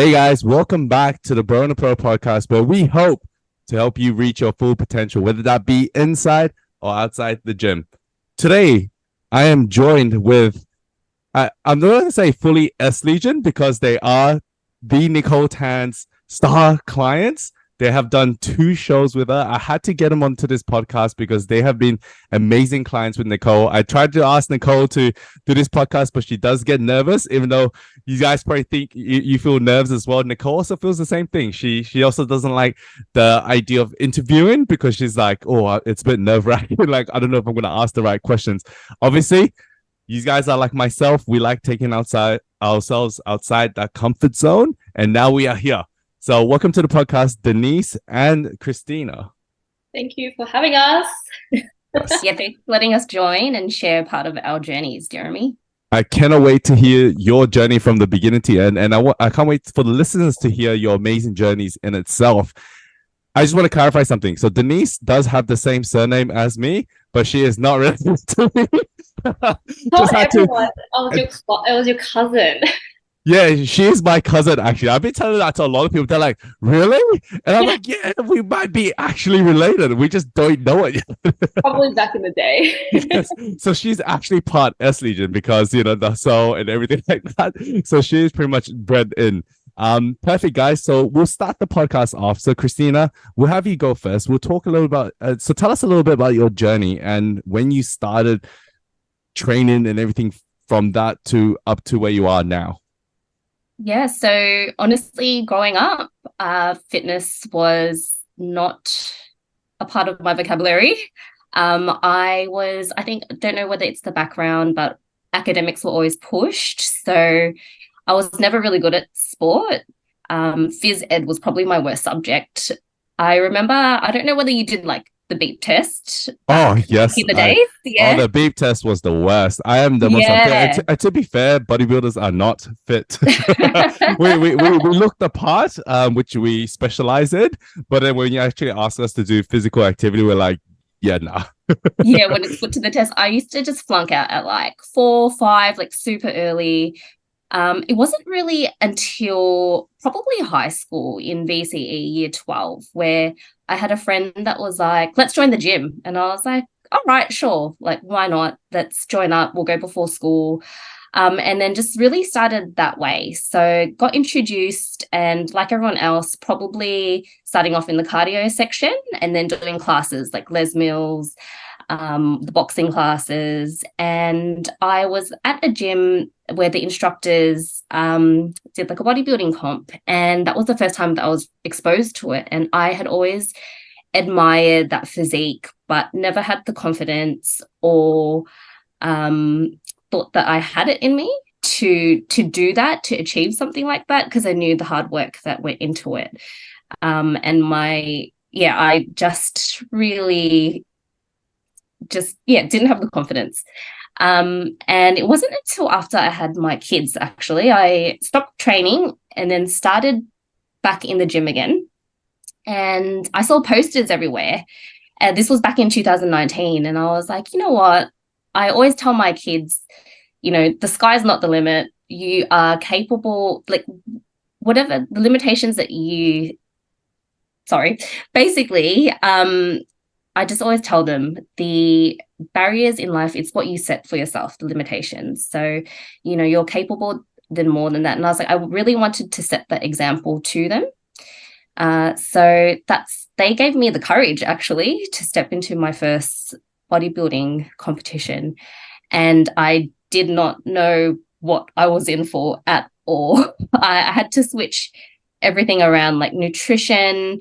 Hey guys, welcome back to the Bro and the Pro podcast, where we hope to help you reach your full potential, whether that be inside or outside the gym. Today, I am joined with, I'm not going to say fully S Legion because they are the Nicole Tan's star clients. They have done 2 shows with her. I had to get them onto this podcast because they have been amazing clients with Nicole. I tried to ask Nicole to do this podcast, but she does get nervous, even though you guys probably think you feel nerves as well. Nicole also feels the same thing. She also doesn't like the idea of interviewing because she's like, oh, it's a bit nerve-wracking. Like, I don't know if I'm going to ask the right questions. Obviously, you guys are like myself. We like taking ourselves outside that comfort zone. And now we are here. So welcome to the podcast, Denise and Christina. Thank you for having us. Yeah, thanks for letting us join and share part of our journeys, Jeremy. I cannot wait to hear your journey from the beginning to end. And I can't wait for the listeners to hear your amazing journeys in itself. I just want to clarify something. So Denise does have the same surname as me, but she is not related to me. Tell everyone, it was your cousin. Yeah, she is my cousin, actually. I've been telling that to a lot of people. They're like, really? And I'm like, yeah, we might be actually related. We just don't know it yet. Probably back in the day. Yes. So she's actually part S Legion because, you know, the soul and everything like that. So she is pretty much bred in. Perfect, guys. So we'll start the podcast off. So Christina, we'll have you go first. We'll talk a little about, so tell us a little bit about your journey and when you started training and everything from that to up to where you are now. Yeah, so honestly, growing up, fitness was not a part of my vocabulary. I don't know whether it's the background, but academics were always pushed. So I was never really good at sport. Phys ed was probably my worst subject. I remember, I don't know whether you did like the beep test. Oh, yes. In the days. Yeah. Oh, the beep test was the worst. I am the most unfit. To be fair, bodybuilders are not fit. we look the part, which we specialize in, but then when you actually ask us to do physical activity, we're like, yeah, nah. Yeah, when it's put to the test, I used to just flunk out at like 4, 5, like super early. It wasn't really until probably high school in VCE year 12 where I had a friend that was like, let's join the gym. And I was like, all right, sure. Like, why not? Let's join up. We'll go before school. And then just really started that way. So got introduced and like everyone else, probably starting off in the cardio section and then doing classes like Les Mills, the boxing classes. And I was at a gym where the instructors did like a bodybuilding comp. And that was the first time that I was exposed to it. And I had always admired that physique, but never had the confidence or thought that I had it in me to do that, to achieve something like that, because I knew the hard work that went into it. I just really didn't have the confidence. And it wasn't until after I had my kids, actually, I stopped training and then started back in the gym again. And I saw posters everywhere. And this was back in 2019. And I was like, you know what? I always tell my kids, you know, the sky's not the limit. You are capable, like whatever the limitations that basically, I just always tell them the barriers in life, it's what you set for yourself, the limitations. So, you know, you're capable than more than that. And I was like, I really wanted to set that example to them. So they gave me the courage actually to step into my first bodybuilding competition. And I did not know what I was in for at all. I had to switch everything around, like nutrition,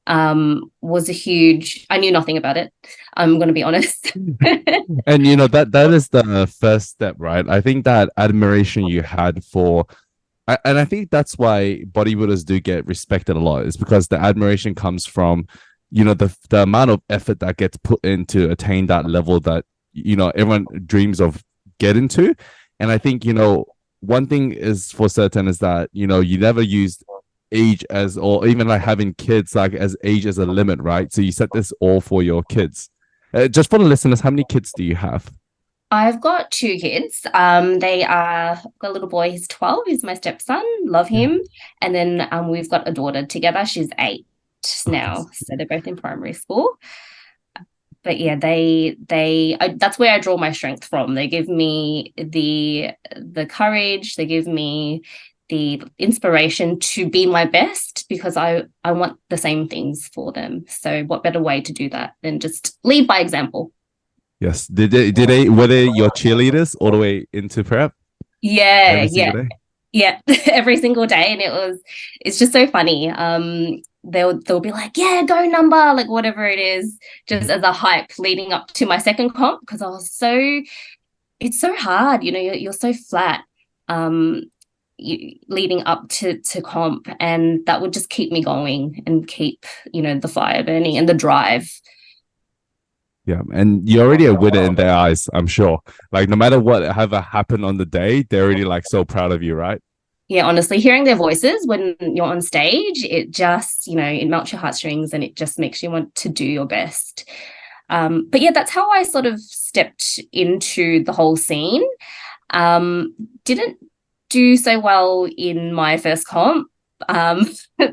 was I knew nothing about it. I'm going to be honest. And you know, that is the first step, right? I think that admiration you had and I think that's why bodybuilders do get respected a lot, is because the admiration comes from, you know, the amount of effort that gets put in to attain that level that, you know, everyone dreams of getting to. And I think, you know, one thing is for certain is that, you know, you never used age as, or even like having kids like as age as a limit, right? So you set this all for your kids. Just for the listeners, how many kids do you have? I've got two kids. I've got a little boy, he's 12, he's my stepson, love Yeah. him. And then we've got a daughter together, she's 8 Oh, now. So they're both in primary school. But yeah, that's where I draw my strength from. They give me the courage, they give me the inspiration to be my best because I want the same things for them. So what better way to do that than just lead by example? yes. Were they your cheerleaders all the way into prep Yeah, every yeah. single day? Yeah, every single day. And it's just so funny. They'll be like, yeah, go number, like whatever it is, just as a hype leading up to my second comp, because it's so hard, you're so flat leading up to comp, and that would just keep me going and keep, the fire burning and the drive. Yeah, and you're already a winner in their eyes, I'm sure. Like no matter what ever happened on the day, they're already like so proud of you, right? Yeah, honestly, hearing their voices when you're on stage, it just, it melts your heartstrings and it just makes you want to do your best. But yeah, that's how I sort of stepped into the whole scene. Didn't do so well in my first comp,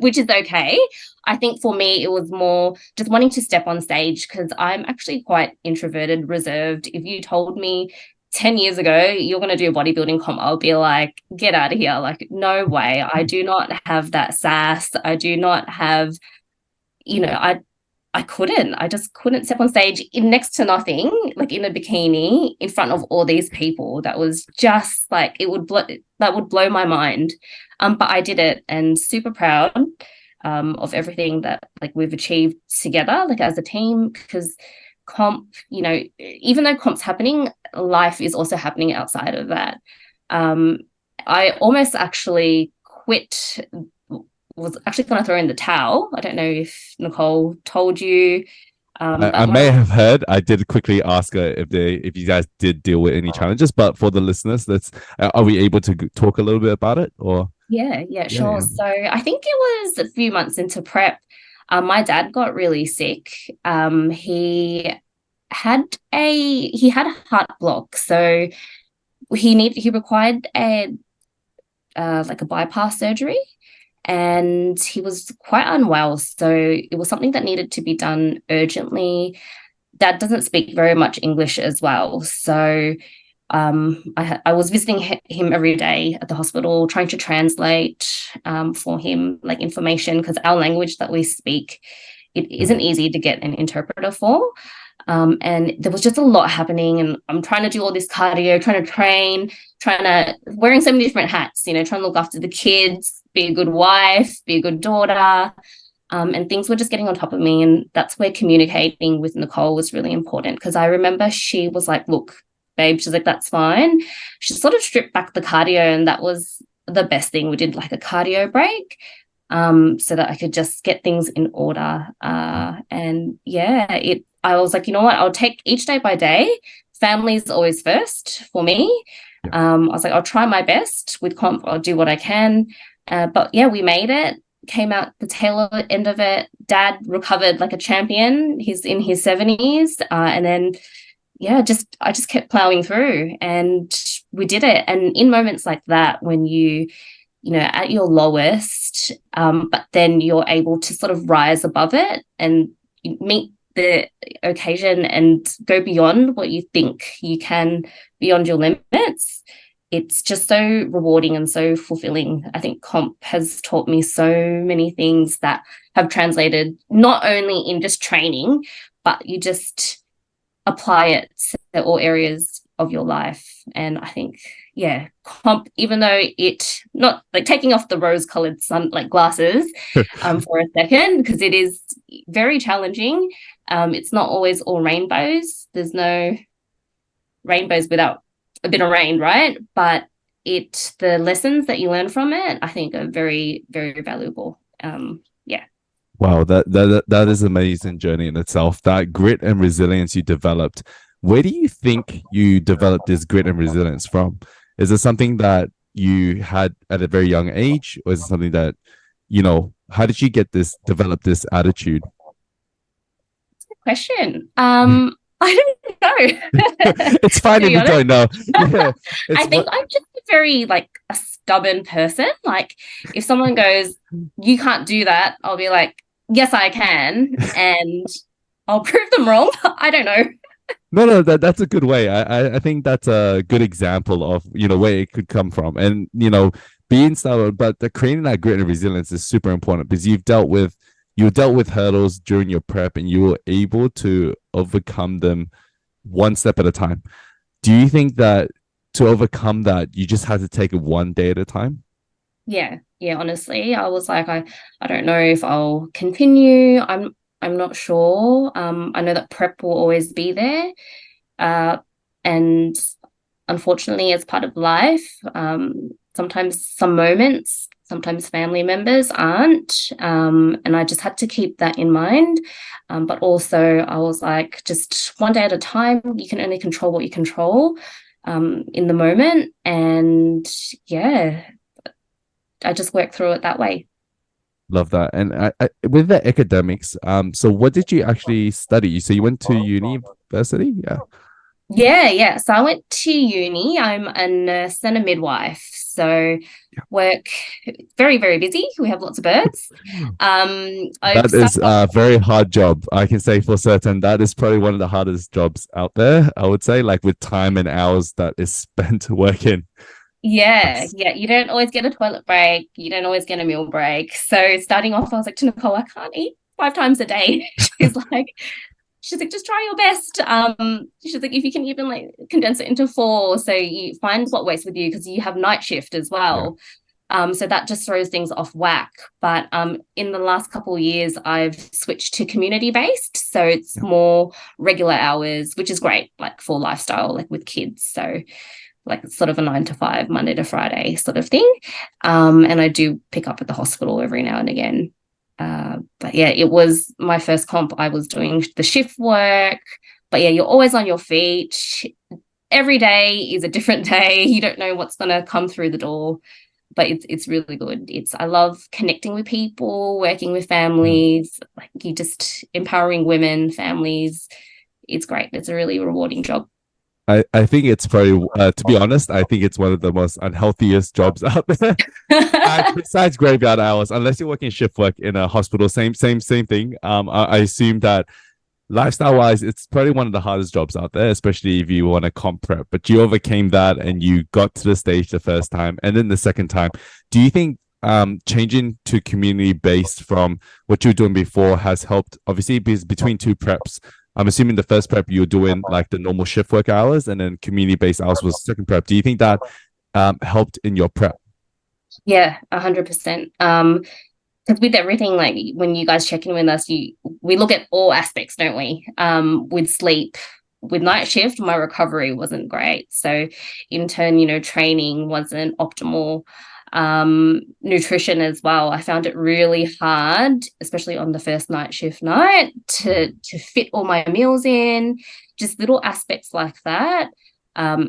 which is okay. I think for me, it was more just wanting to step on stage because I'm actually quite introverted, reserved. If you told me 10 years ago, you're going to do a bodybuilding comp, I'll be like, get out of here. Like, no way. I do not have that sass. I do not have, I just couldn't step on stage in next to nothing, like in a bikini in front of all these people. That was just like, that would blow my mind. But I did it and super proud of everything that like we've achieved together, like as a team, because comp, even though comp's happening, life is also happening outside of that. I almost actually quit, was actually going to throw in the towel. I don't know if Nicole told you. I may have heard. I did quickly ask her if you guys did deal with any challenges, but for the listeners, are we able to talk a little bit about it or? Yeah, sure. Yeah. So I think it was a few months into prep. My dad got really sick. He had a heart block, so he required a like a bypass surgery, and he was quite unwell. So it was something that needed to be done urgently. Dad doesn't speak very much English as well, so I was visiting him every day at the hospital, trying to translate for him like information, because our language that we speak, it isn't easy to get an interpreter for. And there was just a lot happening, and I'm trying to do all this cardio, trying to train, wearing so many different hats, trying to look after the kids, be a good wife, be a good daughter. And things were just getting on top of me. And that's where communicating with Nicole was really important, because I remember she was like, look, babe, she's like, that's fine. She sort of stripped back the cardio, and that was the best thing. We did like a cardio break so that I could just get things in order. And yeah, I was like, you know what, I'll take each day by day. Family is always first for me. I was like, I'll try my best with comp. I'll do what I can. But yeah, we made it. Came out the tail end of it. Dad recovered like a champion. He's in his 70s. And then, yeah, I just kept plowing through, and we did it. And in moments like that, when at your lowest, but then you're able to sort of rise above it and meet the occasion and go beyond what you think you can, beyond your limits, it's just so rewarding and so fulfilling. I think comp has taught me so many things that have translated not only in just training, but you just apply it to all areas of your life. And I think, yeah, comp, even though it, not like taking off the rose-colored sun like glasses for a second, because it is very challenging. It's not always all rainbows. There's no rainbows without a bit of rain, right? But the lessons that you learn from it, I think, are very, very valuable. Yeah. Wow, that is an amazing journey in itself. That grit and resilience you developed. Where do you think you developed this grit and resilience from? Is it something that you had at a very young age, or is it something that, how did you develop this attitude? Question. I don't know. It's fine To if be you honest. don't know. Yeah, I think I'm just a very like a stubborn person. Like if someone goes, you can't do that, I'll be like, yes, I can. And I'll prove them wrong. I don't know. no, that's a good way. I think that's a good example of, where it could come from. And, being stubborn, but creating that grit and resilience is super important because you dealt with hurdles during your prep and you were able to overcome them one step at a time. Do you think that to overcome that, you just had to take it one day at a time? Yeah. Yeah. Honestly, I was like, I don't know if I'll continue. I'm not sure. I know that prep will always be there. And unfortunately, as part of life, sometimes some moments, sometimes family members aren't. And I just had to keep that in mind. But also, I was like, just one day at a time, you can only control what you control in the moment. And yeah, I just worked through it that way. Love that. And with the academics, so what did you actually study? So you went to university? Yeah. Yeah, yeah. So I went to uni. I'm a nurse and a midwife. So Yeah. work very, very busy. We have lots of birds. I've That is started off, a very hard job. I can say for certain that is probably one of the hardest jobs out there. I would say, like with time and hours that is spent working. yeah, Yes. yeah. You don't always get a toilet break. You don't always get a meal break. So starting off, I was like to Nicole, I can't eat 5 times a day. She's like, just try your best. She's like, if you can even like condense it into 4, so you find what works with you because you have night shift as Yeah. well. So that just throws things off whack. But in the last couple of years, I've switched to community based, so it's Yeah. more regular hours, which is great, like for lifestyle, like with kids. So like it's sort of a 9 to 5, Monday to Friday sort of thing. And I do pick up at the hospital every now and again. But yeah, it was my first comp. I was doing the shift work, but yeah, you're always on your feet. Every day is a different day. You don't know what's going to come through the door, but it's really good. I love connecting with people, working with Mm. families, like you just empowering women, families. It's great. It's a really rewarding job. I think it's probably, to be honest, I think it's one of the most unhealthiest jobs out there. Besides graveyard hours, unless you're working shift work in a hospital, same thing. I assume that lifestyle wise, it's probably one of the hardest jobs out there, especially if you want to comp prep. But you overcame that and you got to the stage the first time, and then the second time. Do you think changing to community based from what you were doing before has helped? Obviously, because between two preps, I'm assuming the first prep you were doing like the normal shift work hours, and then community based hours was second prep. Do you think that helped in your prep? Yeah, 100%. Because with everything, like when you guys check in with us, we look at all aspects, don't we? With sleep, with night shift, my recovery wasn't great. So in turn, training wasn't optimal. Nutrition as well. I found it really hard, especially on the first night shift night, to fit all my meals in. Just little aspects like that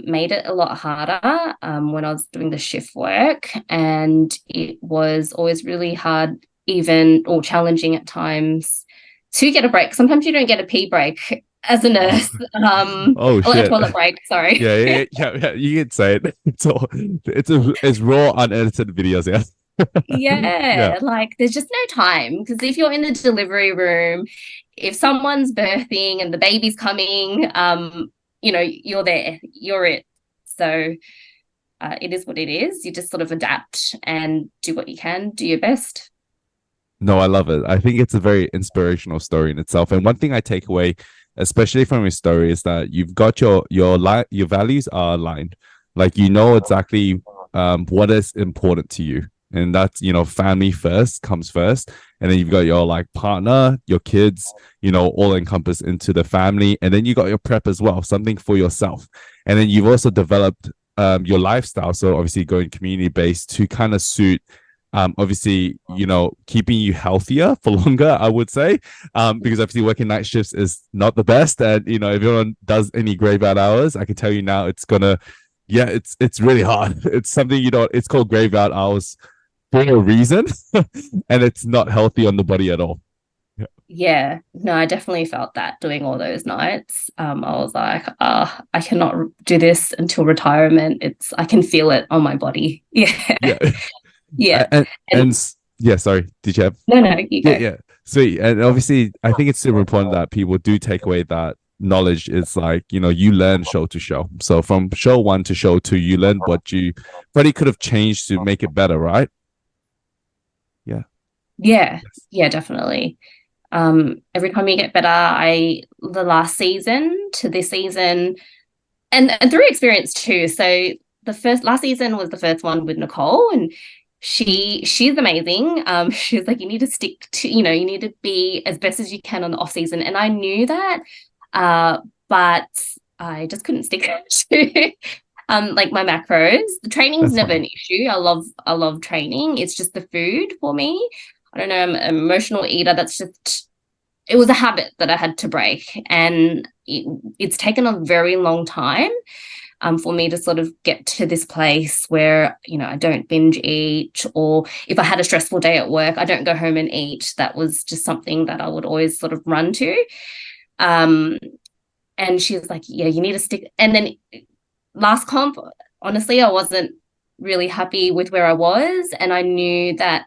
made it a lot harder when I was doing the shift work, and it was always really hard, even or challenging at times, to get a break. Sometimes you don't get a pee break as a nurse, Oh or a shit. toilet break. Sorry. Yeah. You can say it. It's raw, unedited videos. Yeah. Yeah. Yeah, like there's just no time because if you're in the delivery room, if someone's birthing and the baby's coming, you're there, you're it. So it is what it is. You just sort of adapt and do what you can, do your best. No, I love it. I think it's a very inspirational story in itself. And one thing I take away, especially from your story, is that you've got your values are aligned. Like you know exactly what is important to you. And that's, family first comes first. And then you've got your like partner, your kids, all encompassed into the family. And then you got your prep as well, something for yourself. And then you've also developed your lifestyle. So obviously going community based to kind of suit obviously, keeping you healthier for longer, I would say, because obviously working night shifts is not the best. And, if anyone does any graveyard hours, I can tell you now it's really hard. It's something, it's called graveyard hours for a reason, and it's not healthy on the body at all. Yeah, no, I definitely felt that doing all those nights. I was like, I cannot do this until retirement. I can feel it on my body. Yeah, Yeah. yeah. and And yeah, sorry. Did you have? no, you Yeah, go. yeah. Sweet. And obviously, I think it's super important that people do take away that knowledge. Is like, you learn show to show. So from show one to show two, you learn what you probably could have changed to make it better, right? Yeah. Yeah, Yes. yeah, definitely. Every time you get better, the last season to this season, and through experience too. So the first last season was the first one with Nicole, and she's amazing. She's like, you need to stick to, you need to be as best as you can on the off season, and I knew that, but I just couldn't stick to like my macros. The training's That's never fine. an issue. I love training. It's just the food for me. I don't know. I'm an emotional eater. That's just it was a habit that I had to break, and it's taken a very long time for me to sort of get to this place where I don't binge eat, or if I had a stressful day at work, I don't go home and eat. That was just something that I would always sort of run to. Um, and she was like, "Yeah, you need to stick." And then last comp, honestly, I wasn't really happy with where I was, and I knew that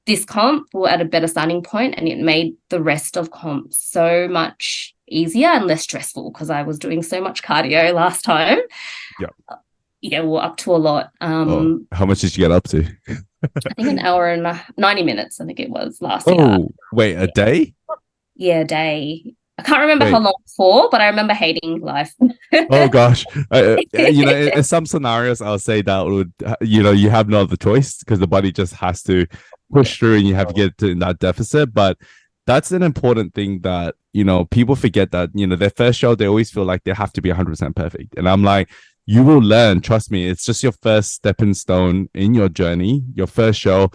this comp were at a better starting point, and it made the rest of comp so much easier and less stressful because I was doing so much cardio last time. Yeah. Yeah, we're up to a lot. Oh, how much did you get up to? I think an hour and 90 minutes, I think it was last year. Oh, wait, a day? Yeah, day. I can't remember how Wait. long for, but I remember hating life. Oh gosh. In some scenarios, I'll say that would, you have no other choice because the body just has to Yeah. push through and you have to get to in that deficit. But that's an important thing that, people forget that, their first show, they always feel like they have to be 100% perfect. And I'm like, you will learn. Trust me. It's just your first stepping stone in your journey, your first show,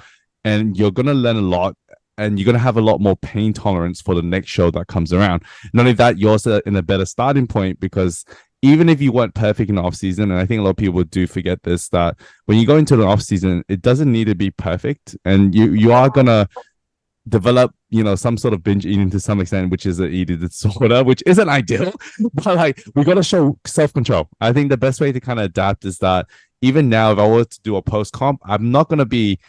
and you're going to learn a lot. And you're going to have a lot more pain tolerance for the next show that comes around. Not only that, you're also in a better starting point because even if you weren't perfect in the off season, and I think a lot of people do forget this, that when you go into the off season, it doesn't need to be perfect, and you are gonna develop, some sort of binge eating to some extent, which is an eating disorder, which isn't ideal. But like, we got to show self control. I think the best way to kind of adapt is that even now, if I were to do a post comp, I'm not gonna be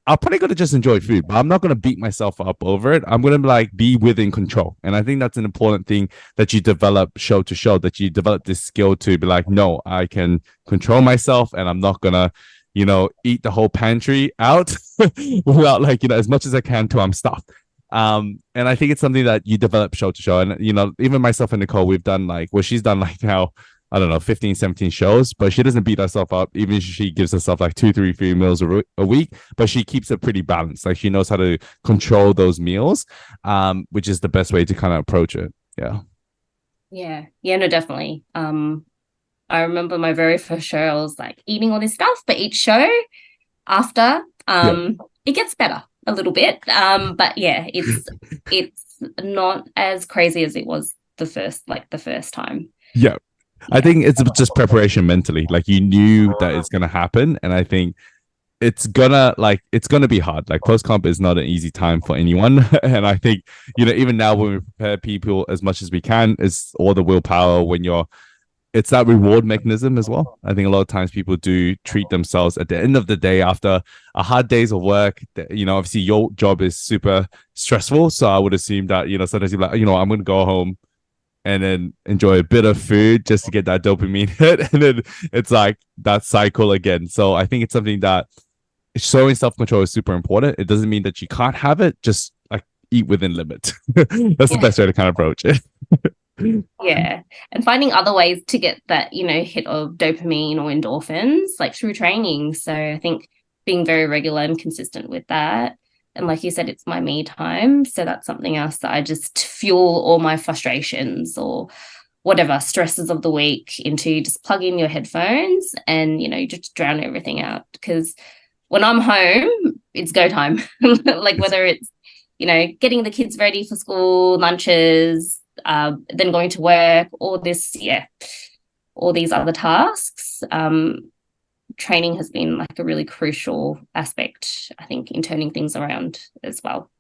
I'm probably gonna just enjoy food, but I'm not gonna beat myself up over it. I'm gonna like be within control, and I think that's an important thing that you develop show to show. That you develop this skill to be like, no, I can control myself, and I'm not gonna, eat the whole pantry out without like as much as I can till I'm stuffed. And I think it's something that you develop show to show, and even myself and Nicole, we've done like she's done like now I don't know, 15, 17 shows, but she doesn't beat herself up. Even if she gives herself like 2, 3, 4 meals a week, but she keeps it pretty balanced. Like she knows how to control those meals, which is the best way to kind of approach it. Yeah. Yeah. Yeah, no, definitely. I remember my very first show, I was like eating all this stuff, but each show after, Yeah. it gets better a little bit. But yeah, it's not as crazy as it was the first time. Yeah. I Yeah. think it's just preparation mentally. Like you knew that it's gonna happen. And I think it's gonna be hard. Like post comp is not an easy time for anyone. And I think, even now when we prepare people as much as we can, it's all the willpower when it's that reward mechanism as well. I think a lot of times people do treat themselves at the end of the day after a hard days of work. Obviously your job is super stressful. So I would assume that, sometimes you're like, I'm going to go home and then enjoy a bit of food just to get that dopamine hit. And then it's like that cycle again. So I think it's something that showing self-control is super important. It doesn't mean that you can't have it, just like eat within limit. That's the Yeah. best way to kind of approach it. Yeah. And finding other ways to get that, hit of dopamine or endorphins, like through training. So I think being very regular and consistent with that. And like you said, it's my me time. So that's something else that I just fuel all my frustrations or whatever stresses of the week into. Just plug in your headphones and, you just drown everything out. Because when I'm home, it's go time. Like whether it's, getting the kids ready for school, lunches, then going to work, all these other tasks. Training has been like a really crucial aspect, I think, in turning things around as well.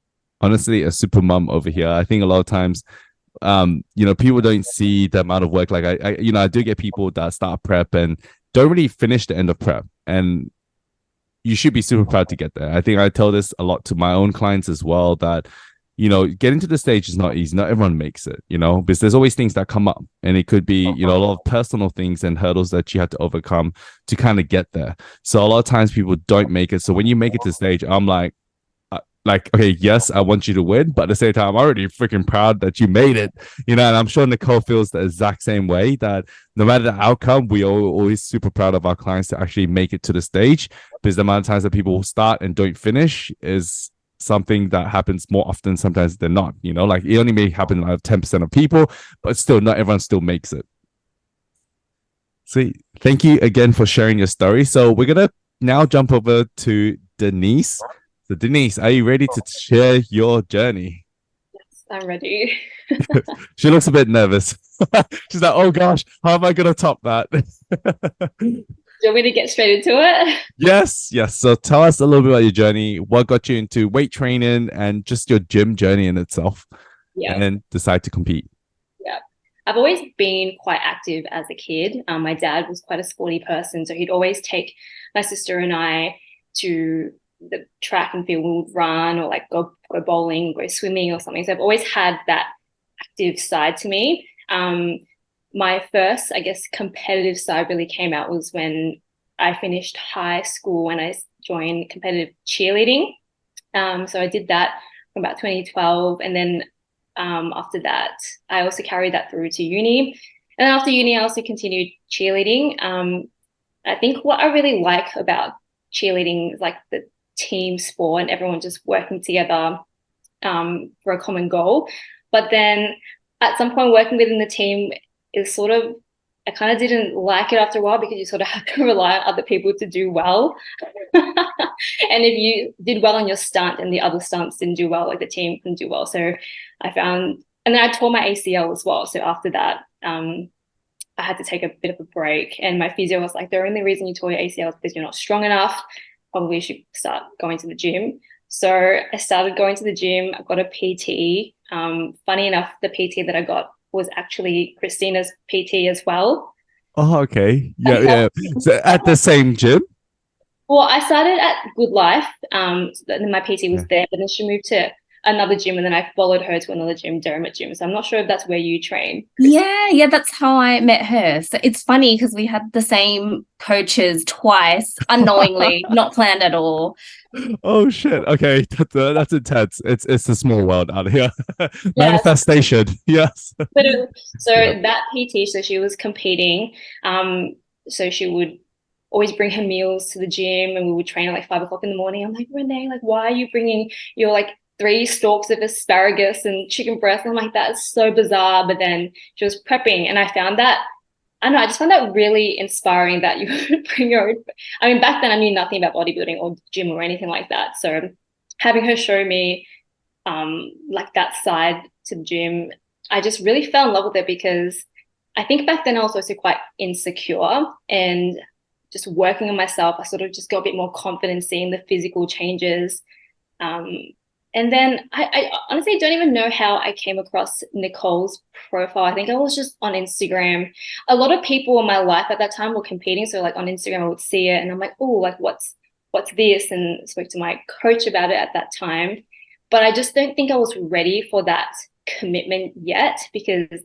honestly a super mom over here. I think a lot of times people don't see the amount of work. Like I do get people that start prep and don't really finish the end of prep, and you should be super proud to get there. I think I tell this a lot to my own clients as well, that getting to the stage is not easy. Not everyone makes it, because there's always things that come up, and it could be a lot of personal things and hurdles that you have to overcome to kind of get there. So a lot of times people don't make it. So when you make it to the stage, I'm like, okay, yes, I want you to win, but at the same time, I'm already freaking proud that you made it, and I'm sure Nicole feels the exact same way, that no matter the outcome, we are always super proud of our clients to actually make it to the stage, because the amount of times that people start and don't finish is something that happens more often sometimes than not, like it only may happen out of 10% of people, but still not everyone still makes it. So thank you again for sharing your story. So we're going to now jump over to Denise. So Denise, are you ready to share your journey? Yes, I'm ready. She looks a bit nervous. She's like, oh gosh, how am I going to top that? Do you want me to get straight into it? Yes. So tell us a little bit about your journey. What got you into weight training and just your gym journey in itself? Yeah. And then decide to compete. Yeah. I've always been quite active as a kid. My dad was quite a sporty person, so he'd always take my sister and I to the track and field. We would run or like go bowling, go swimming or something. So I've always had that active side to me. My first, I guess, competitive side really came out was when I finished high school and I joined competitive cheerleading. So I did that from about 2012, and then after that, I also carried that through to uni. And then after uni, I also continued cheerleading. I think what I really like about cheerleading is like the team sport and everyone just working together for a common goal. But then at some point working within the team is sort of, I kind of didn't like it after a while, because you sort of have to rely on other people to do well. And if you did well on your stunt and the other stunts didn't do well, like the team couldn't do well. So I found, and then I tore my ACL as well. So after that, I had to take a bit of a break. And my physio was like, the only reason you tore your ACL is because you're not strong enough. Probably you should start going to the gym. So I started going to the gym. I got a PT. Funny enough, the PT that I got was actually Christina's PT as well. Oh, okay. Yeah. So at the same gym? Well, I started at Good Life. Then my PT was there, but then she moved to another gym, and then I followed her to another gym, Dermot Gym. So I'm not sure if that's where you train, Christina. Yeah, that's how I met her. So it's funny because we had the same coaches twice, unknowingly, not planned at all. Oh shit. Okay, that's intense. It's a small world out here. Manifestation. Yes. So that PT, so she was competing. So she would always bring her meals to the gym, and we would train at like 5 o'clock in the morning. I'm like, Renee, like, why are you bringing your like 3 stalks of asparagus and chicken breast? And I'm like, that's so bizarre. But then she was prepping, and I found that, I don't know, I just found that really inspiring that you would bring your own. I mean, back then I knew nothing about bodybuilding or gym or anything like that. So having her show me like that side to the gym, I just really fell in love with it, because I think back then I was also quite insecure, and just working on myself, I sort of just got a bit more confident seeing the physical changes. And then I honestly don't even know how I came across Nicole's profile. I think I was just on Instagram. A lot of people in my life at that time were competing. So like on Instagram, I would see it and I'm like, oh, like what's this? And spoke to my coach about it at that time. But I just don't think I was ready for that commitment yet, because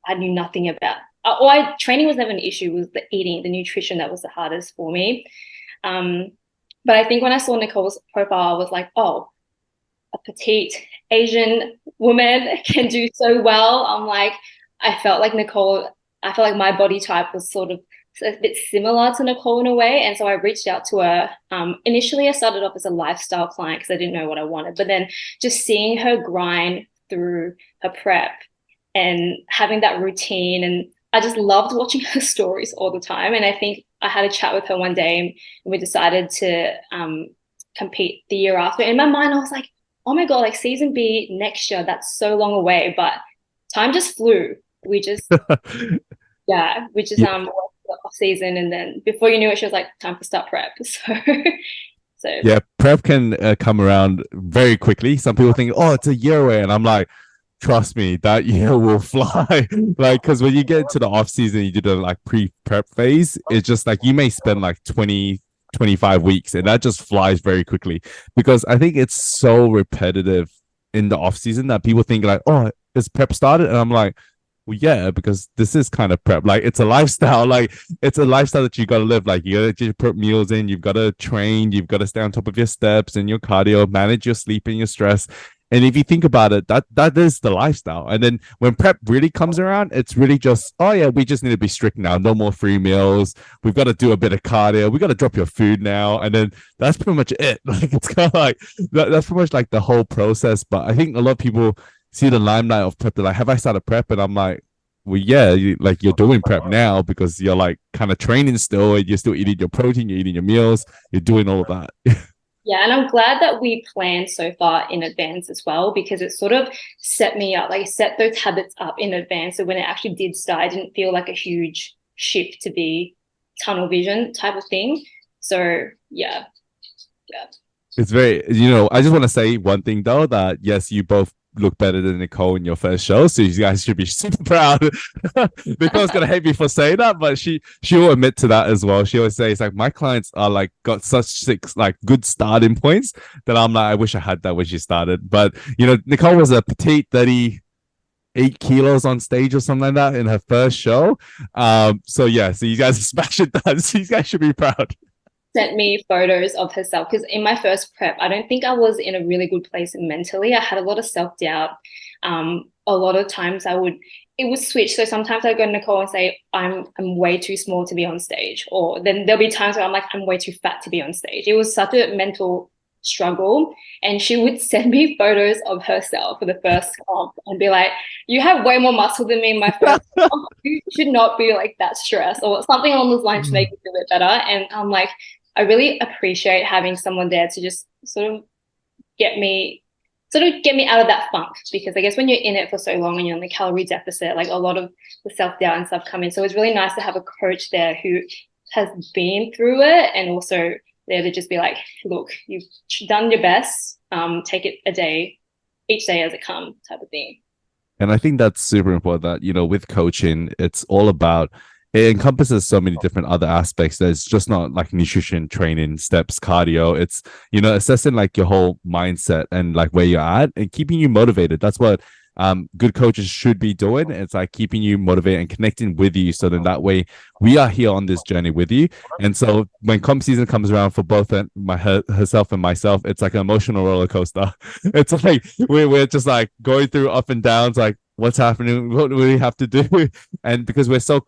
I knew nothing about training was never an issue. It was the eating, the nutrition that was the hardest for me. But I think when I saw Nicole's profile, I was like, oh, a petite Asian woman can do so well. I'm like, I felt like my body type was sort of a bit similar to Nicole in a way. And so I reached out to her. Initially, I started off as a lifestyle client because I didn't know what I wanted. But then just seeing her grind through her prep and having that routine, and I just loved watching her stories all the time. And I think I had a chat with her one day, and we decided to compete the year after. In my mind, I was like, oh my God, like season B next year, that's so long away. But time just flew. We just off season, and then before you knew it, she was like, time to start prep. So Yeah, prep can come around very quickly. Some people think, oh, it's a year away. And I'm like, trust me, that year will fly. Like, because when you get into the off season, you do the like pre-prep phase, it's just like you may spend like 20, 25 weeks, and that just flies very quickly because I think it's so repetitive in the off season that people think like, oh, is prep started? And I'm like, well, yeah, because this is kind of prep. Like, it's a lifestyle. Like, it's a lifestyle that you got to live. Like, you got to put meals in. You've got to train. You've got to stay on top of your steps and your cardio, manage your sleep and your stress. And if you think about it, that is the lifestyle. And then when prep really comes around, it's really just, oh yeah, we just need to be strict now. No more free meals. We've got to do a bit of cardio. We got to drop your food now. And then that's pretty much it. Like, it's kind of like that's pretty much like the whole process. But I think a lot of people see the limelight of prep. They're like, have I started prep? And I'm like, well, yeah, you're doing prep now because you're like kind of training still. You're still eating your protein. You're eating your meals. You're doing all of that. yeah, and I'm glad that we planned so far in advance as well, because it sort of set me up, like set those habits up in advance. So when it actually did start, I didn't feel like a huge shift to be tunnel vision type of thing. So yeah. It's very, I just want to say one thing though, that yes, you both look better than Nicole in your first show, so you guys should be super proud. Nicole's gonna hate me for saying that, but she'll admit to that as well. She always says like, my clients are like got such like good starting points that I'm like, I wish I had that when she started. But Nicole was a petite 38 kilos on stage or something like that in her first show. So yeah, so you guys are smashing that. So you guys should be proud. Sent me photos of herself, because in my first prep, I don't think I was in a really good place mentally. I had a lot of self-doubt. A lot of times it would switch. So sometimes I'd go to Nicole and say, I'm way too small to be on stage. Or then there'll be times where I'm like, I'm way too fat to be on stage. It was such a mental struggle. And she would send me photos of herself for the first comp and be like, you have way more muscle than me in my first comp. You should not be like that stressed, or something along those lines to make you feel a bit better. And I'm like, I really appreciate having someone there to just sort of get me out of that funk, because I guess when you're in it for so long and you're on the calorie deficit, like a lot of the self-doubt and stuff come in. So it's really nice to have a coach there who has been through it, and also there to just be like, look, you've done your best, take it each day as it comes type of thing. And I think that's super important that, with coaching, it's all about, it encompasses so many different other aspects. There's just not like nutrition, training, steps, cardio. It's, assessing like your whole mindset and like where you're at and keeping you motivated. That's what good coaches should be doing. It's like keeping you motivated and connecting with you. So then that way we are here on this journey with you. And so when comp season comes around for both herself and myself, it's like an emotional roller coaster. It's like we're just like going through up and downs, like, what's happening, what do we have to do? And because we're so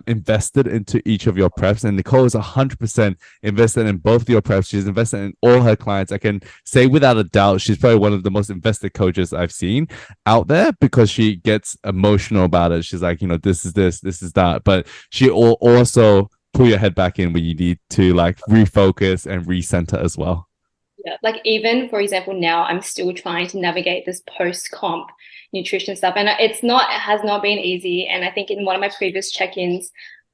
invested into each of your preps, and Nicole is 100% invested in both of your preps. She's invested in all her clients. I can say without a doubt, she's probably one of the most invested coaches I've seen out there, because she gets emotional about it. She's like, this is this is that. But she also pull your head back in when you need to like refocus and recenter as well. Yeah, like even for example, now I'm still trying to navigate this post-comp nutrition stuff, and it has not been easy. And I think in one of my previous check-ins,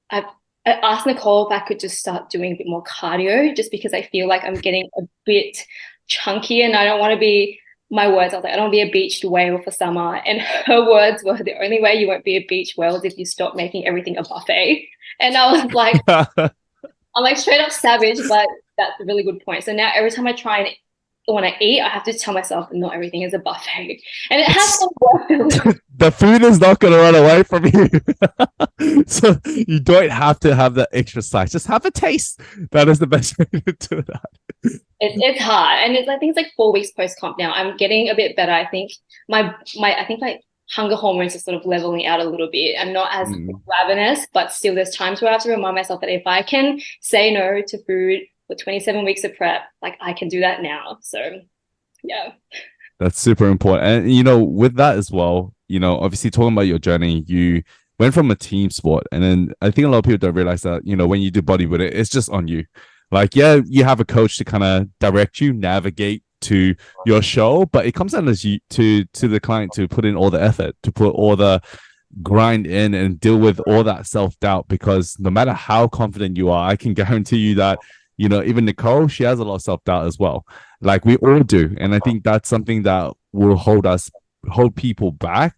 I asked Nicole if I could just start doing a bit more cardio, just because I feel like I'm getting a bit chunky, and I don't want to be, my words, I was like, I don't want to be a beached whale for summer. And her words were, the only way you won't be a beached whale is if you stop making everything a buffet. And I was like, I'm like straight up savage, but that's a really good point. So now every time I try and when I eat, I have to tell myself not everything is a buffet, and it has to work. The food is not going to run away from you. So you don't have to have that extra slice. Just have a taste. That is the best way to do that. It's hard, and I think it's like 4 weeks post comp now. I'm getting a bit better. I think my hunger hormones are sort of leveling out a little bit. I'm not as ravenous, but still there's times where I have to remind myself that if I can say no to food for 27 weeks of prep, like I can do that now. So yeah, that's super important. And with that as well, obviously talking about your journey, you went from a team sport, and then I think a lot of people don't realize that when you do bodybuilding, it's just on you. Like, yeah, you have a coach to kind of direct you, navigate to your show, but it comes down to the client to put in all the effort, to put all the grind in and deal with all that self-doubt, because no matter how confident you are, I can guarantee you that you know, even Nicole, she has a lot of self-doubt as well. Like we all do. And I think that's something that will hold people back.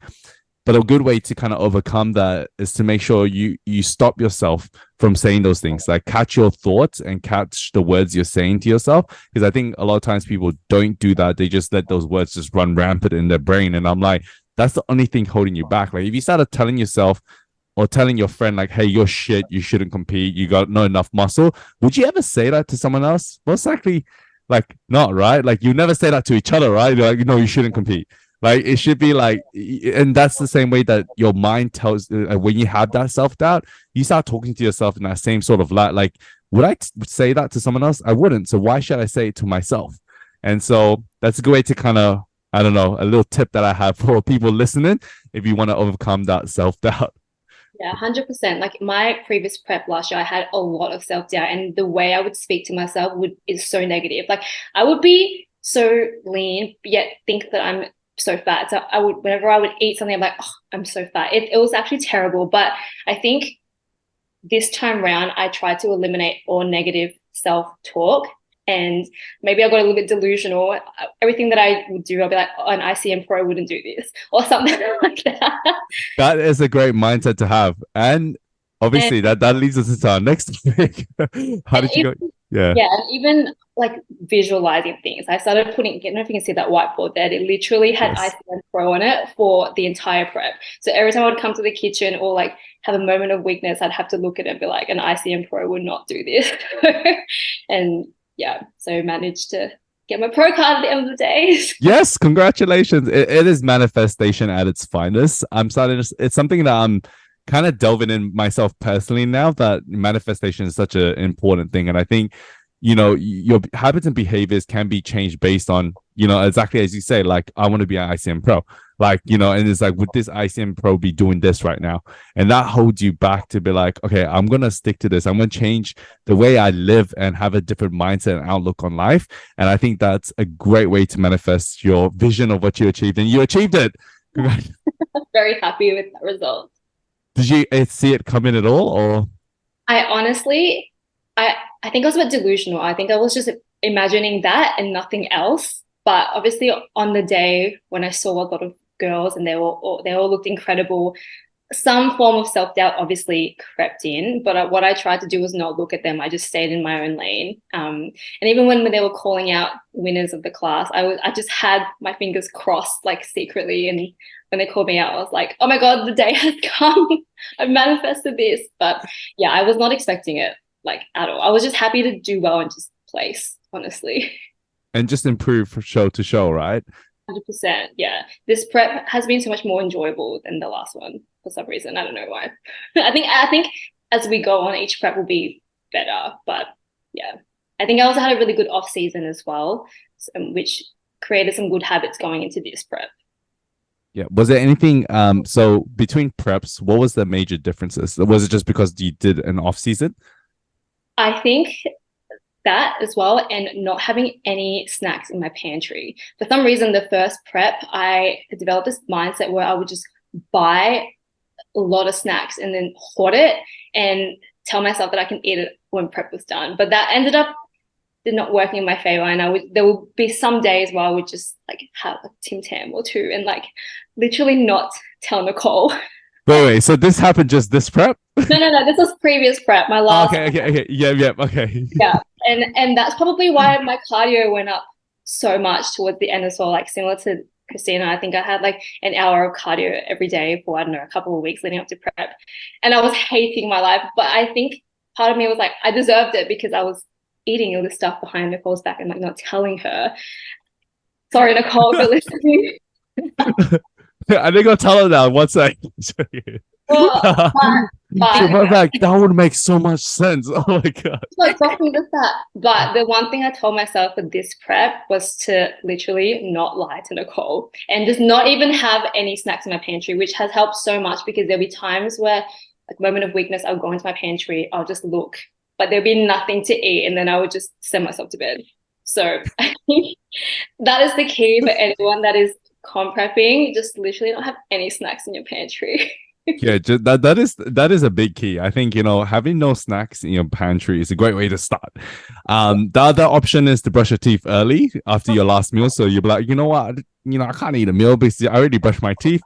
But a good way to kind of overcome that is to make sure you stop yourself from saying those things. Like catch your thoughts and catch the words you're saying to yourself. Because I think a lot of times people don't do that. They just let those words just run rampant in their brain. And I'm like, that's the only thing holding you back. Like if you started telling yourself or telling your friend like, hey, you're shit, you shouldn't compete, you got not enough muscle, would you ever say that to someone else? Most likely, like not, right? Like you never say that to each other, right? You're like, no, you shouldn't compete. Like it should be like, and that's the same way that your mind tells when you have that self-doubt, you start talking to yourself in that same sort of light. Like, would I say that to someone else? I wouldn't. So why should I say it to myself? And so that's a good way to kind of, I don't know, a little tip that I have for people listening if you want to overcome that self-doubt. Yeah, 100%. Like my previous prep last year, I had a lot of self-doubt, and the way I would speak to myself is so negative. Like I would be so lean, yet think that I'm so fat. So I would, whenever I would eat something, I'm like, oh, I'm so fat. It was actually terrible. But I think this time round, I tried to eliminate all negative self-talk. And maybe I got a little bit delusional. Everything that I would do, I'll be like, oh, an ICM pro wouldn't do this or something like that. That is a great mindset to have. And obviously that leads us into our next topic. How did you go? Yeah. Yeah, and even like visualizing things. I started putting, I don't know if you can see that whiteboard there. It literally had ICM Pro on it for the entire prep. So every time I would come to the kitchen or like have a moment of weakness, I'd have to look at it and be like, an ICM Pro would not do this. And yeah, so managed to get my pro card at the end of the day. Yes, congratulations. It is manifestation at its finest. It's something that I'm kind of delving in myself personally now, that manifestation is such an important thing. And I think, you know, your habits and behaviors can be changed based on, you know, exactly as you say, like, I want to be an ICM pro, like, you know, and it's like, would this ICM pro be doing this right now? And that holds you back to be like, okay, I'm going to stick to this. I'm going to change the way I live and have a different mindset and outlook on life. And I think that's a great way to manifest your vision of what you achieved, and you achieved it. Very happy with that result. Did you see it coming at all, or? I honestly, I think I was a bit delusional. I think I was just imagining that and nothing else. But obviously on the day when I saw a lot of girls and they all looked incredible, some form of self-doubt obviously crept in, but what I tried to do was not look at them. I just stayed in my own lane. And even when they were calling out winners of the class, I just had my fingers crossed, like secretly. And when they called me out, I was like, oh my God, the day has come. I've manifested this. But yeah, I was not expecting it like at all. I was just happy to do well and just place, honestly. And just improve from show to show, right? 100%. Yeah. This prep has been so much more enjoyable than the last one for some reason. I don't know why. I think as we go on, each prep will be better. But yeah, I think I also had a really good off season as well, which created some good habits going into this prep. Yeah. Was there anything, so between preps, what was the major differences? Was it just because you did an off season? I think that as well, and not having any snacks in my pantry. For some reason, the first prep, I developed this mindset where I would just buy a lot of snacks and then hoard it and tell myself that I can eat it when prep was done. But that ended up not working in my favor. And there would be some days where I would just like have a Tim Tam or two and like literally not tell Nicole. Wait. So this happened just this prep? No. This was previous prep. My last. Okay. Yeah. Okay. Yeah. And that's probably why my cardio went up so much towards the end as well. Like similar to Christina, I think I had like an hour of cardio every day for, I don't know, a couple of weeks leading up to prep. And I was hating my life. But I think part of me was like, I deserved it because I was eating all this stuff behind Nicole's back and like not telling her. Sorry, Nicole, for listening. I think I'll tell her now. One sec. But that would make so much sense. Oh my God. Like dropping the fat. But the one thing I told myself for this prep was to literally not lie to Nicole and just not even have any snacks in my pantry, which has helped so much because there'll be times where, like, moment of weakness, I'll go into my pantry, I'll just look, but there'll be nothing to eat, and then I would just send myself to bed. So I think that is the key for anyone that is comp prepping. Just literally not have any snacks in your pantry. Yeah, that is a big key. I think, having no snacks in your pantry is a great way to start. The other option is to brush your teeth early after your last meal. So you'll be like, you know what, I can't eat a meal because I already brushed my teeth.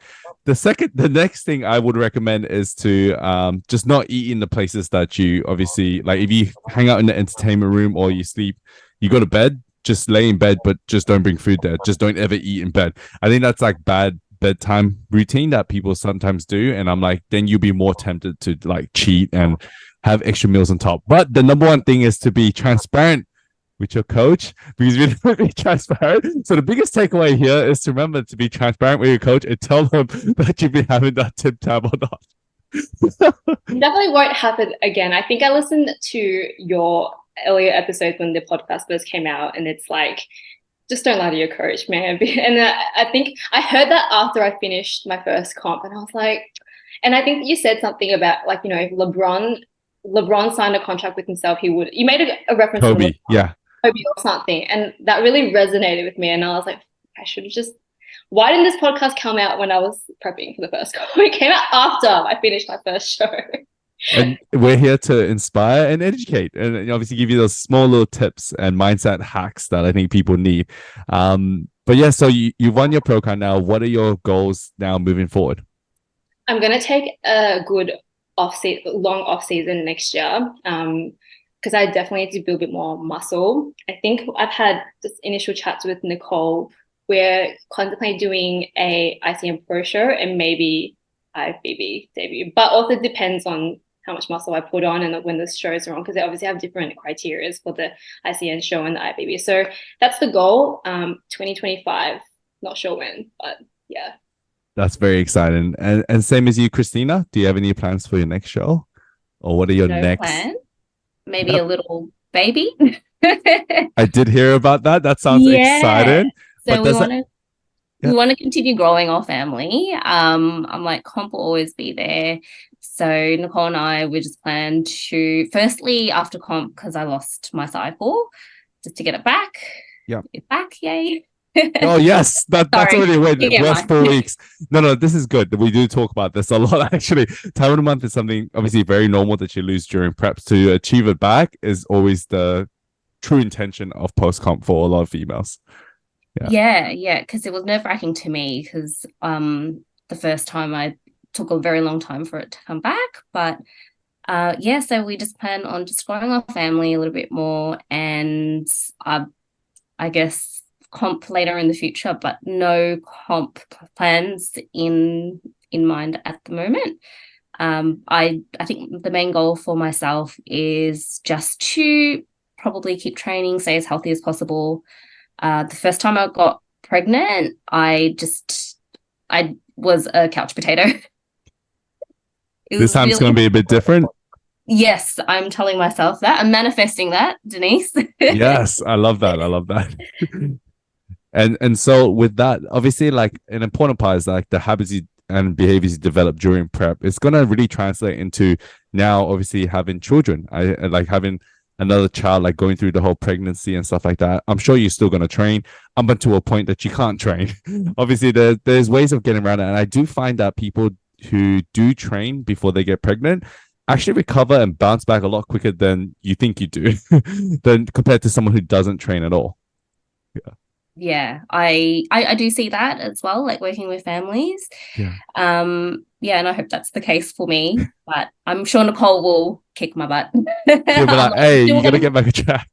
The next thing I would recommend is to just not eat in the places that you obviously like. If you hang out in the entertainment room or you sleep, you go to bed, just lay in bed, but just don't bring food there. Just don't ever eat in bed. I think that's like bad bedtime routine that people sometimes do, and I'm like, then you'll be more tempted to like cheat and have extra meals on top. But the number one thing is to be transparent with your coach, because we don't be transparent. So the biggest takeaway here is to remember to be transparent with your coach and tell them that you've been having that tip tab or not. Definitely won't happen again. I think I listened to your earlier episode when the podcast first came out, and it's like, just don't lie to your coach, man. And I think I heard that after I finished my first comp, and I was like, and I think you said something about like, if LeBron signed a contract with himself, he would. You made a reference to Kobe, yeah. Kobe or something, and that really resonated with me. And I was like, I should have just. Why didn't this podcast come out when I was prepping for the first comp? It came out after I finished my first show. And we're here to inspire and educate, and obviously give you those small little tips and mindset hacks that I think people need. But yeah, so you won your pro card now. What are your goals now moving forward? I'm gonna take a good long off season next year. Because I definitely need to build a bit more muscle. I think I've had just initial chats with Nicole. We're contemplating doing a ICM Pro show and maybe IFBB debut, but also depends on how much muscle I put on and when the shows are on, because they obviously have different criteria for the ICN show and the IFBB. So that's the goal. 2025, not sure when, but yeah. That's very exciting. And same as you, Christina, do you have any plans for your next show? Or what are your next plan? Maybe a little baby. I did hear about that. That sounds exciting. So we want to continue growing our family. I'm like, comp will always be there. So Nicole and I, we just plan to, firstly, after comp, because I lost my cycle, just to get it back. Yeah. It's back, yay. Oh yes, that's already a win. Last 4 weeks. No, this is good. We do talk about this a lot actually. Time of the month is something obviously very normal that you lose during preps. To achieve it back is always the true intention of post comp for a lot of females. Yeah, because it was nerve-wracking to me, because the first time I took a very long time for it to come back. But so we just plan on just growing our family a little bit more, and I guess comp later in the future, but no comp plans in mind at the moment. I think the main goal for myself is just to probably keep training, stay as healthy as possible. The first time I got pregnant, I was a couch potato. This time it's going to be a bit different. Yes, I'm telling myself that. I'm manifesting that, Denise. Yes, I love that. And so with that, obviously, like an important part is like the habits and behaviors you develop during prep. It's going to really translate into now, obviously, having children. I like having another child, like going through the whole pregnancy and stuff like that. I'm sure you're still going to train up until a point that you can't train. Obviously, there's ways of getting around it. And I do find that people who do train before they get pregnant actually recover and bounce back a lot quicker than you think you do, than compared to someone who doesn't train at all. Yeah, I do see that as well, like working with families. And I hope that's the case for me, but I'm sure Nicole will kick my butt. She'll be like, hey, you gotta get back on track.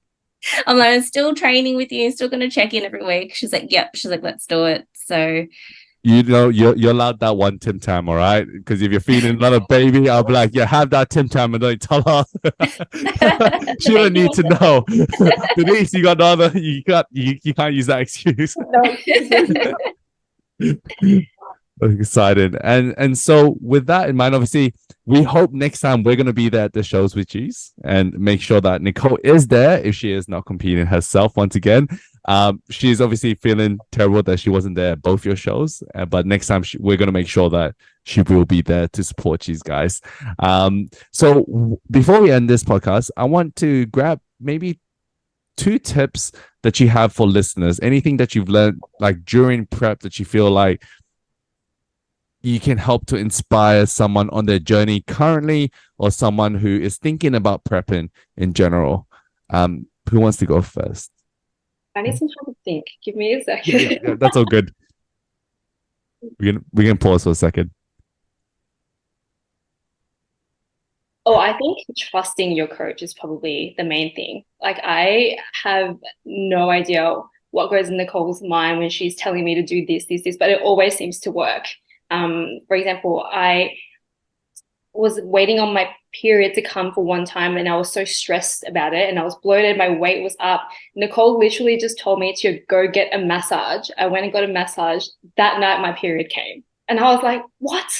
I'm like, I'm still training with you, still gonna check in every week. She's like, yep. She's like, let's do it. So you're allowed that one Tim Tam, all right? Because if you're feeding another baby, I'll be like, yeah, have that Tim Tam and don't tell her. She don't need to know. Denise, you got another. You can't use that excuse. Excited. And so with that in mind, obviously, we hope next time we're going to be there at the shows with G's and make sure that Nicole is there if she is not competing herself once again. She's obviously feeling terrible that she wasn't there at both your shows, but next time we're going to make sure that she will be there to support these guys. So before we end this podcast, I want to grab maybe 2 tips that you have for listeners. Anything that you've learned like during prep that you feel like you can help to inspire someone on their journey currently, or someone who is thinking about prepping in general? Who wants to go first? I need some time to think. Give me a second. Yeah, that's all good. We can pause for a second. Oh, I think trusting your coach is probably the main thing. Like, I have no idea what goes in Nicole's mind when she's telling me to do this, but it always seems to work. For example, I was waiting on my period to come for one time, and I was so stressed about it, and I was bloated, my weight was up. Nicole literally just told me to go get a massage. I went and got a massage. That night my period came, and I was like, what?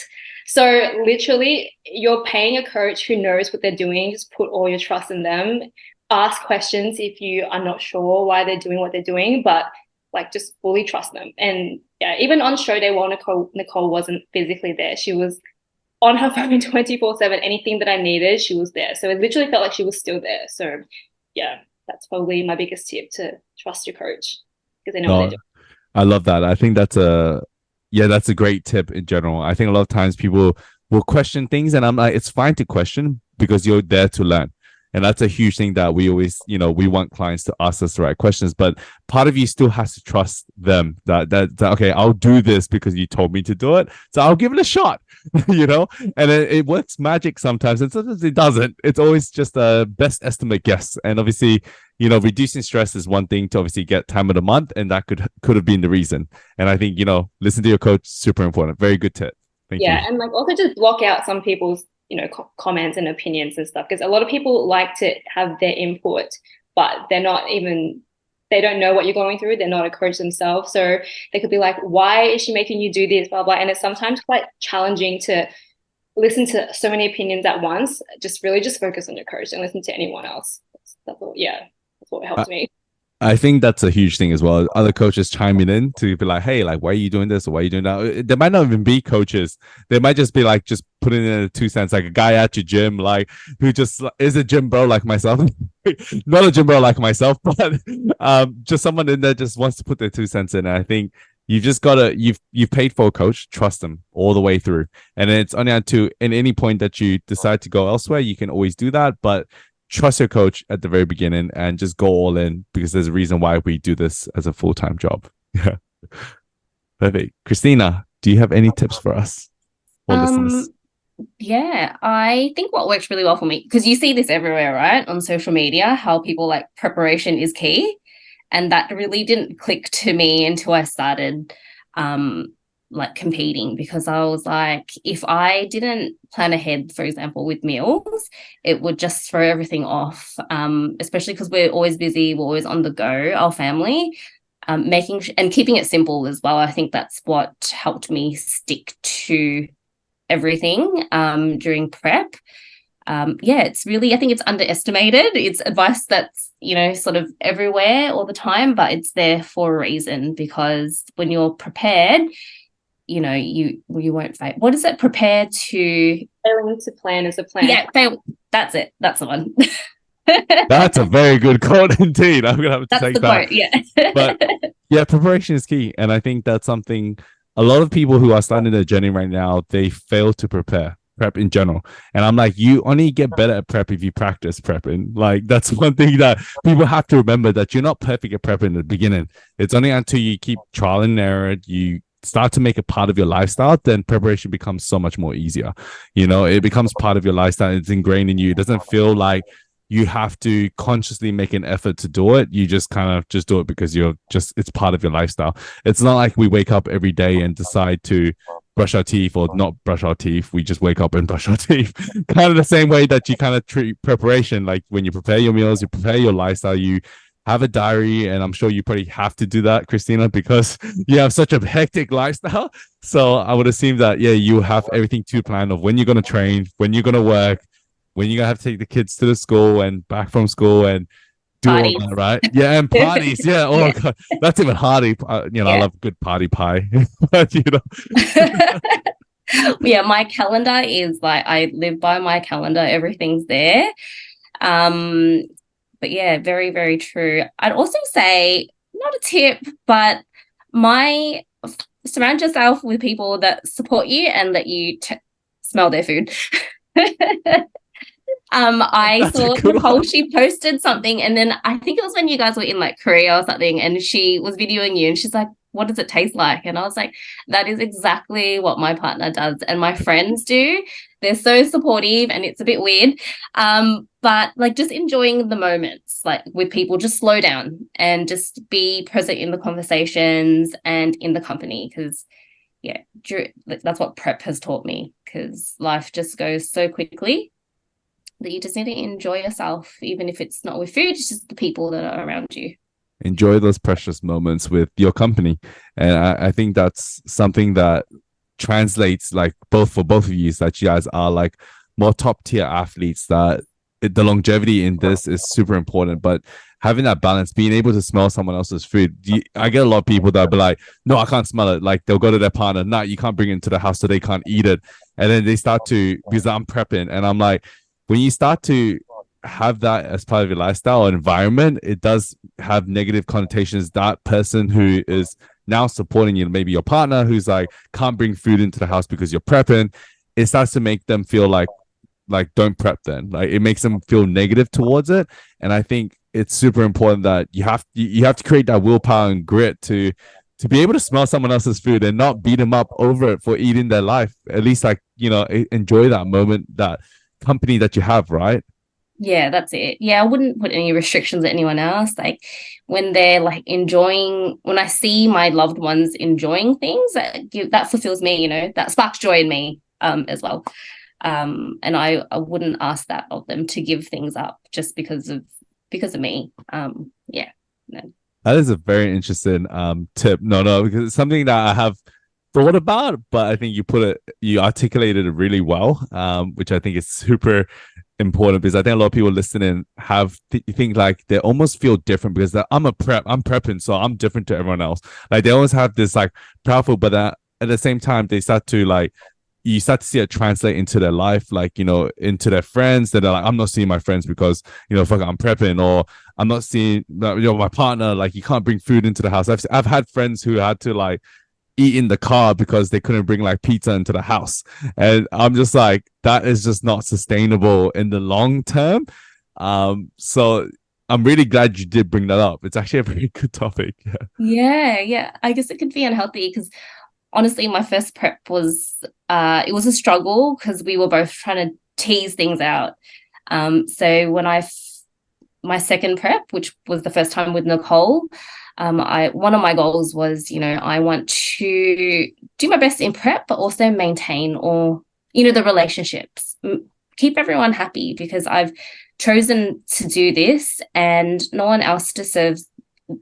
So literally, you're paying a coach who knows what they're doing. Just put all your trust in them. Ask questions if you are not sure why they're doing what they're doing, but like, just fully trust them. And yeah, even on show day while Nicole wasn't physically there, she was on her phone 24/7. Anything that I needed, she was there. So it literally felt like she was still there. So yeah, that's probably my biggest tip, to trust your coach, because they know what they're doing. I love that. I think that's a great tip in general. I think a lot of times people will question things, and I'm like, it's fine to question because you're there to learn. And that's a huge thing that we always, we want clients to ask us the right questions, but part of you still has to trust them that okay, I'll do this because you told me to do it. So I'll give it a shot, and it works magic sometimes, and sometimes it doesn't. It's always just a best estimate guess. And obviously, reducing stress is one thing to obviously get time of the month, and that could have been the reason. And I think, listen to your coach, super important. Very good tip. Thank you. And like, also just block out some people's comments and opinions and stuff, because a lot of people like to have their input, but they don't know what you're going through. They're not a coach themselves, so they could be like, why is she making you do this, blah blah. And it's sometimes quite challenging to listen to so many opinions at once. Just focus on your coach and listen to anyone else. That's all. That's what helps me. I think that's a huge thing as well. Other coaches chiming in to be like, hey, like, why are you doing this? Or why are you doing that? They might not even be coaches. They might just be like, just putting in a 2 cents, like a guy at your gym, like, who just is a gym bro like myself. Not a gym bro like myself, but just someone in there just wants to put their 2 cents in. And I think you've just got to, you've paid for a coach, trust them all the way through. And it's only until in any point that you decide to go elsewhere, you can always do that. But trust your coach at the very beginning and just go all in, because there's a reason why we do this as a full-time job. Yeah. Perfect. Christina, do you have any tips for us? Yeah, I think what works really well for me, because you see this everywhere, right? On social media, how people like preparation is key. And that really didn't click to me until I started like competing, because I was like, if I didn't plan ahead, for example, with meals, it would just throw everything off, especially because we're always busy, we're always on the go, our family, and keeping it simple as well. I think that's what helped me stick to everything during prep. It's really, I think it's underestimated. It's advice that's, sort of everywhere all the time, but it's there for a reason, because when you're prepared, you won't fail. What is it? Prepare to... Failing to plan is a plan. Yeah, fail. That's it. That's the one. That's a very good quote indeed. I'm going to have to take that. Quote, yeah. But yeah, preparation is key. And I think that's something a lot of people who are starting their journey right now, they fail to prep in general. And I'm like, you only get better at prep if you practice prepping. Like, that's one thing that people have to remember, that you're not perfect at prep in the beginning. It's only until you keep trial and error, you start to make a part of your lifestyle, then preparation becomes so mumuch more easier. It becomes part of your lifestyle. It's ingrained in you. It doesn't feel like you have to consciously make an effort to do it. You just kind of just do it because it's part of your lifestyle. It's not like we wake up every day and decide to brush our teeth or not brush our teeth. We just wake up and brush our teeth. Kind of the same way that you kind of treat preparation. Like, when you prepare your meals, you prepare your lifestyle, you have a diary, and I'm sure you probably have to do that, Christina, because you have such a hectic lifestyle. So I would assume that, you have everything to plan of when you're going to train, when you're going to work, when you're going to have to take the kids to the school and back from school and do parties. All that, right? Yeah, and parties. Yeah. Oh, God. That's even harder. I love a good party pie. But, Yeah, my calendar is like, I live by my calendar. Everything's there. But yeah, very, very true. I'd also say, not a tip, but my surround yourself with people that support you and let you smell their food. I That's a saw good Nicole, one. she posted something, and then I think it was when you guys were in like Korea or something, and she was videoing you and she's like, what does it taste like? And I was like, that is exactly what my partner does and my friends do. They're so supportive, and it's a bit weird. But like just enjoying the moments, like with people, just slow down and just be present in the conversations and in the company, because yeah, that's what prep has taught me, because life just goes so quickly that you just need to enjoy yourself, even if it's not with food, it's just the people that are around you. Enjoy those precious moments with your company. And I think that's something that translates like for both of you, is that you guys are like more top tier athletes, that the longevity in this is super important. But having that balance, being able to smell someone else's food, I get a lot of people that be like, no, I can't smell it. Like they'll go to their partner, nah, you can't bring it into the house so they can't eat it. And then they start to, because I'm prepping, and I'm like, when you start to have that as part of your lifestyle or environment, it does have negative connotations. That person who is now supporting you, maybe your partner who's like can't bring food into the house because you're prepping, it starts to make them feel like don't prep then. Like it makes them feel negative towards it. And I think it's super important that you have to create that willpower and grit to be able to smell someone else's food and not beat them up over it for eating their life. At least like, enjoy that moment, that company that you have, right? Yeah, that's it. Yeah, I wouldn't put any restrictions on anyone else. Like when they're like when I see my loved ones enjoying things, that fulfills me, that sparks joy in me as well. And I wouldn't ask that of them, to give things up just because of me. Yeah. No. That is a very interesting tip. No, because it's something that I have thought about, but I think you articulated it really well, which I think is super important, because I think a lot of people listening have think like they almost feel different because I'm prepping, so I'm different to everyone else. Like they always have this like proudful, but at the same time they start to like, you start to see it translate into their life, like, into their friends, that are like, I'm not seeing my friends because, fuck, I'm prepping, or I'm not seeing, my partner, like, you can't bring food into the house. I've had friends who had to like eat in the car because they couldn't bring like pizza into the house. And I'm just like, that is just not sustainable in the long term. So I'm really glad you did bring that up. It's actually a very good topic. Yeah. I guess it could be unhealthy because honestly, my first prep was it was a struggle because we were both trying to tease things out. So when my second prep, which was the first time with Nicole, one of my goals was, I want to do my best in prep, but also maintain the relationships, keep everyone happy, because I've chosen to do this and no one else deserves,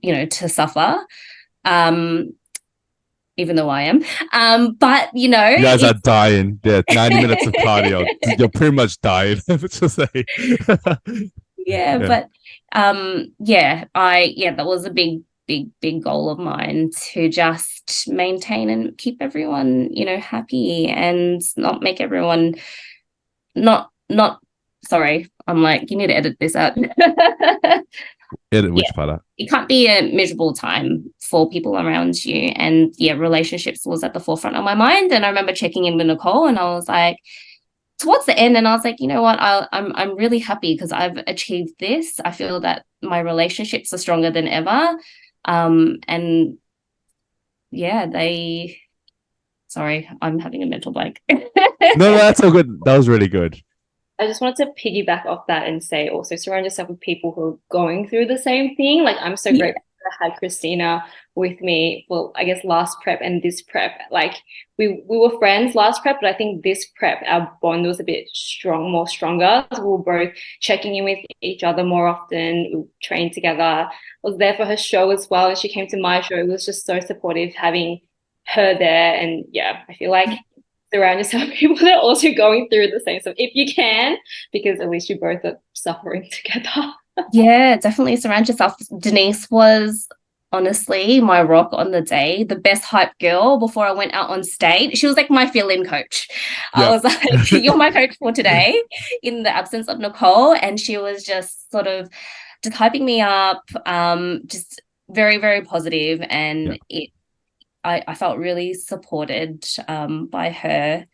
to suffer. Even though I am. But You guys are dying. Yeah, 90 minutes of cardio. You're pretty much dying. To say. Yeah, but that was a big goal of mine, to just maintain and keep everyone, happy, and not make everyone not sorry. I'm like, you need to edit this out. Which part out? It can't be a miserable time for people around you. And relationships was at the forefront of my mind. And I remember checking in with Nicole, and I was like, towards the end, and I was like, you know what, I'm really happy because I've achieved this. I feel that my relationships are stronger than ever. And yeah, sorry, I'm having a mental blank. No, that's so good. That was really good. I just wanted to piggyback off that and say, also surround yourself with people who are going through the same thing. Like, I'm so grateful I had Christina with me. Well, I guess last prep and this prep, like we were friends last prep, but I think this prep, our bond was a bit more stronger. So we were both checking in with each other more often. We trained together. I was there for her show as well, and she came to my show. It was just so supportive having her there. And yeah, I feel like surround yourself with people that are also going through the same stuff if you can, because at least you both are suffering together. Yeah, definitely surround yourself. Denise was honestly my rock on the day, the best hype girl before I went out on stage. She was like my fill-in coach. Yep. I was like, you're my coach for today in the absence of Nicole. And she was just sort of just hyping me up, just very, very positive. And I felt really supported by her.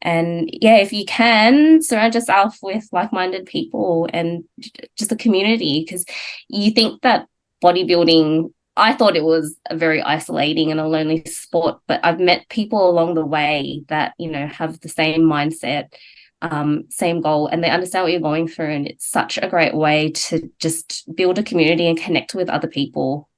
And yeah, if you can surround yourself with like-minded people and just a community, because you think that bodybuilding, I thought it was a very isolating and a lonely sport, but I've met people along the way that, you know, have the same mindset, same goal, and they understand what you're going through. And it's such a great way to just build a community and connect with other people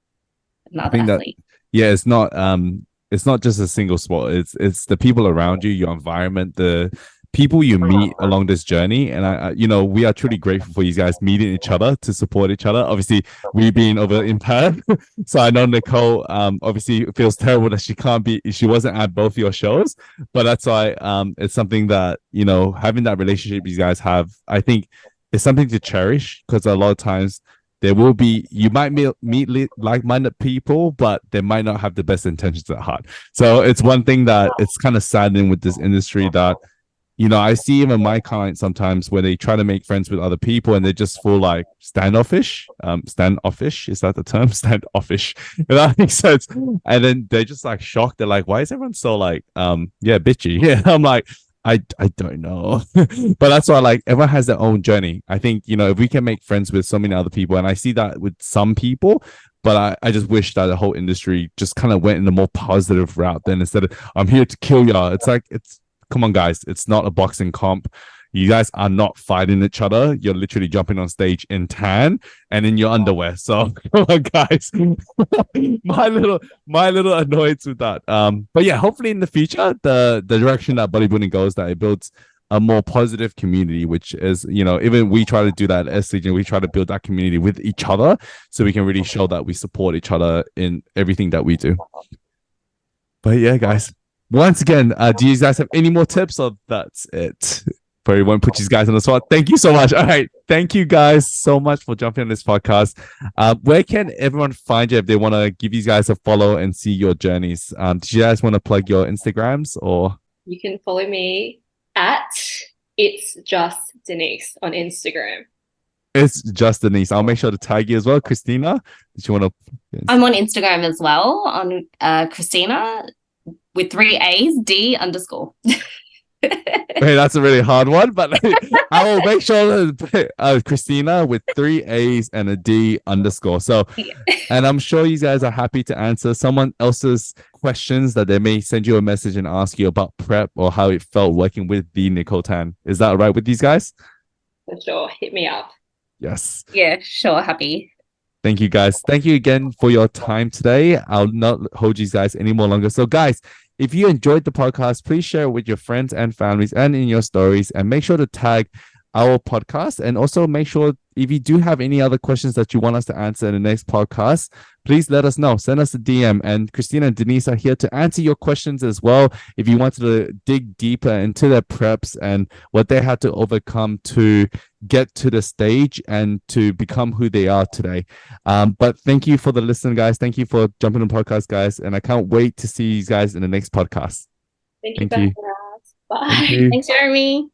and I other think that athletes. yeah, it's not just a single sport. It's the people around you, your environment, the people you meet along this journey. And you know, we are truly grateful for you guys meeting each other to support each other. Obviously, we being over in Perth, so I know Nicole obviously feels terrible that she wasn't at both your shows, but that's why it's something that, you know, having that relationship you guys have, I think, is something to cherish, because a lot of times there will be, you might meet like-minded people, but they might not have the best intentions at heart. So it's one thing that it's kind of saddening with this industry that, you know, I see even my clients sometimes where they try to make friends with other people and they just feel like standoffish. Standoffish, is that the term? Standoffish. If that makes sense. And then they're just like shocked. They're like, why is everyone so like, yeah, bitchy? Yeah. I'm like, I don't know. But that's why, like, everyone has their own journey. I think, you know, if we can make friends with so many other people, and I see that with some people, but I just wish that the whole industry just kind of went in a more positive route. Then instead of I'm here to kill y'all, it's like, come on, guys, it's not a boxing comp. You guys are not fighting each other. You're literally jumping on stage in tan and in your underwear. So come on, guys. my little annoyance with that. But yeah, hopefully in the future, the direction that bodybuilding goes, that it builds a more positive community, which is, you know, even we try to do that at SCG, we try to build that community with each other so we can really show that we support each other in everything that we do. But yeah, guys, once again, do you guys have any more tips, or that's it? Probably won't put you guys on the spot. Thank you so much. All right. Thank you guys so much for jumping on this podcast. Where can everyone find you if they want to give you guys a follow and see your journeys? Do you guys want to plug your Instagrams, or? You can follow me at It's Just Denise on Instagram. It's Just Denise. I'll make sure to tag you as well. Christina, did you want to? I'm on Instagram as well, on Christina with 3 A's, D_. Hey, that's a really hard one, but I will make sure that Christina with 3 A's and a D_. So, and I'm sure you guys are happy to answer someone else's questions that they may send you a message and ask you about prep or how it felt working with the Nicole Tan. Is that all right with these guys? For sure. Hit me up. Yes. Yeah, sure. Happy. Thank you, guys. Thank you again for your time today. I'll not hold you guys any more longer. So, guys, if you enjoyed the podcast, please share it with your friends and families and in your stories, and make sure to tag our podcast. And also make sure, if you do have any other questions that you want us to answer in the next podcast, please let us know. Send us a DM, and Christina and Denise are here to answer your questions as well. If you wanted to dig deeper into their preps and what they had to overcome to get to the stage and to become who they are today. But thank you for the listen, guys. Thank you for jumping on the podcast, guys. And I can't wait to see you guys in the next podcast. Thank you. Bye. Thanks, Jeremy.